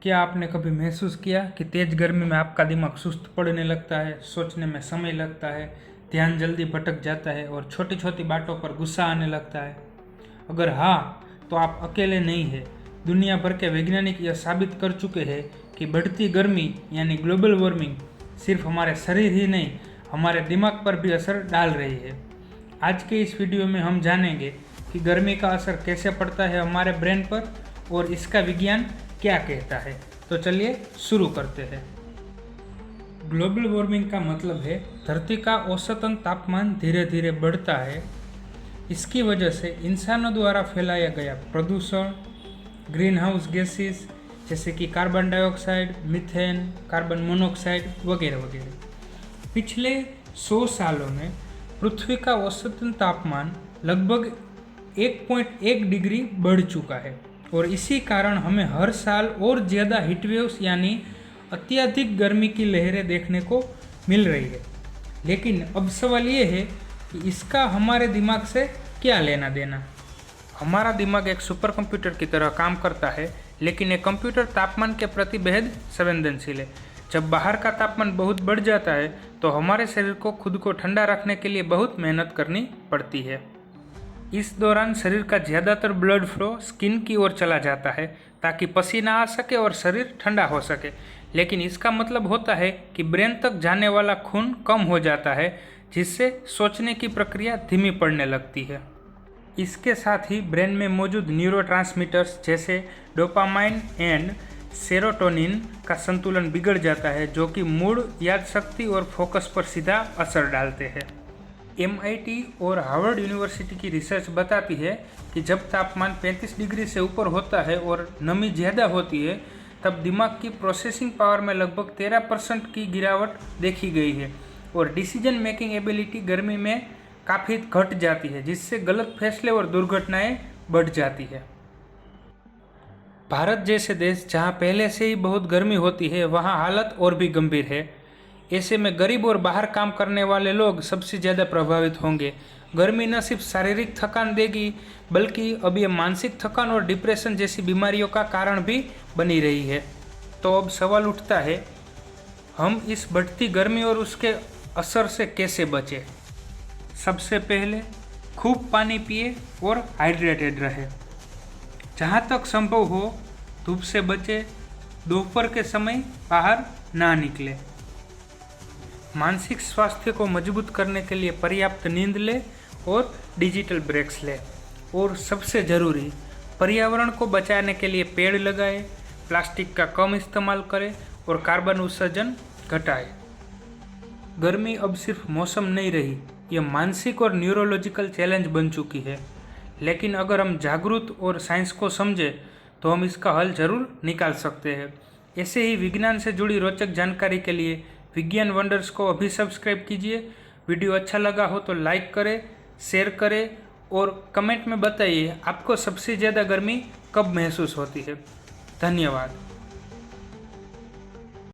क्या आपने कभी महसूस किया कि तेज़ गर्मी में आपका दिमाग सुस्त पड़ने लगता है, सोचने में समय लगता है, ध्यान जल्दी भटक जाता है और छोटी छोटी बातों पर गुस्सा आने लगता है? अगर हाँ, तो आप अकेले नहीं हैं। दुनिया भर के वैज्ञानिक यह साबित कर चुके हैं कि बढ़ती गर्मी यानी ग्लोबल वार्मिंग सिर्फ हमारे शरीर ही नहीं, हमारे दिमाग पर भी असर डाल रही है। आज के इस वीडियो में हम जानेंगे कि गर्मी का असर कैसे पड़ता है हमारे ब्रेन पर और इसका विज्ञान क्या कहता है। तो चलिए शुरू करते हैं। ग्लोबल वार्मिंग का मतलब है धरती का औसतन तापमान धीरे धीरे बढ़ता है। इसकी वजह से इंसानों द्वारा फैलाया गया प्रदूषण, ग्रीन हाउस गैसेस जैसे कि carbon dioxide, methane, carbon monoxide वगैरह वगैरह। पिछले 100 सालों में पृथ्वी का औसतन तापमान लगभग 1.1 डिग्री बढ़ चुका है और इसी कारण हमें हर साल और ज़्यादा हीटवेव्स यानी अत्यधिक गर्मी की लहरें देखने को मिल रही है। लेकिन अब सवाल ये है कि इसका हमारे दिमाग से क्या लेना देना। हमारा दिमाग एक सुपर कंप्यूटर की तरह काम करता है, लेकिन ये कंप्यूटर तापमान के प्रति बेहद संवेदनशील है। जब बाहर का तापमान बहुत बढ़ जाता है तो हमारे शरीर को खुद को ठंडा रखने के लिए बहुत मेहनत करनी पड़ती है। इस दौरान शरीर का ज़्यादातर ब्लड फ्लो स्किन की ओर चला जाता है ताकि पसीना आ सके और शरीर ठंडा हो सके। लेकिन इसका मतलब होता है कि ब्रेन तक जाने वाला खून कम हो जाता है, जिससे सोचने की प्रक्रिया धीमी पड़ने लगती है। इसके साथ ही ब्रेन में मौजूद न्यूरोट्रांसमीटर्स जैसे डोपामाइन एंड सेरोटोनिन का संतुलन बिगड़ जाता है, जो कि मूड, याद शक्ति और फोकस पर सीधा असर डालते हैं। MIT और हार्वर्ड यूनिवर्सिटी की रिसर्च बताती है कि जब तापमान 35 डिग्री से ऊपर होता है और नमी ज़्यादा होती है, तब दिमाग की प्रोसेसिंग पावर में लगभग 13% की गिरावट देखी गई है और डिसीजन मेकिंग एबिलिटी गर्मी में काफ़ी घट जाती है, जिससे गलत फैसले और दुर्घटनाएं बढ़ जाती है। भारत जैसे देश जहां पहले से ही बहुत गर्मी होती है, वहां हालत और भी गंभीर है। ऐसे में गरीब और बाहर काम करने वाले लोग सबसे ज़्यादा प्रभावित होंगे। गर्मी न सिर्फ शारीरिक थकान देगी, बल्कि अब ये मानसिक थकान और डिप्रेशन जैसी बीमारियों का कारण भी बनी रही है। तो अब सवाल उठता है, हम इस बढ़ती गर्मी और उसके असर से कैसे बचें? सबसे पहले खूब पानी पिए और हाइड्रेटेड रहे। जहाँ तक संभव हो धूप से बचे, दोपहर के समय बाहर ना निकले। मानसिक स्वास्थ्य को मजबूत करने के लिए पर्याप्त नींद ले और डिजिटल ब्रेक्स ले। और सबसे ज़रूरी, पर्यावरण को बचाने के लिए पेड़ लगाए, प्लास्टिक का कम इस्तेमाल करें और कार्बन उत्सर्जन घटाए। गर्मी अब सिर्फ मौसम नहीं रही, यह मानसिक और न्यूरोलॉजिकल चैलेंज बन चुकी है। लेकिन अगर हम जागरूक और साइंस को समझें तो हम इसका हल जरूर निकाल सकते हैं। ऐसे ही विज्ञान से जुड़ी रोचक जानकारी के लिए विज्ञान वंडर्स को अभी सब्सक्राइब कीजिए। वीडियो अच्छा लगा हो तो लाइक करें, शेयर करें और कमेंट में बताइए आपको सबसे ज़्यादा गर्मी कब महसूस होती है। धन्यवाद।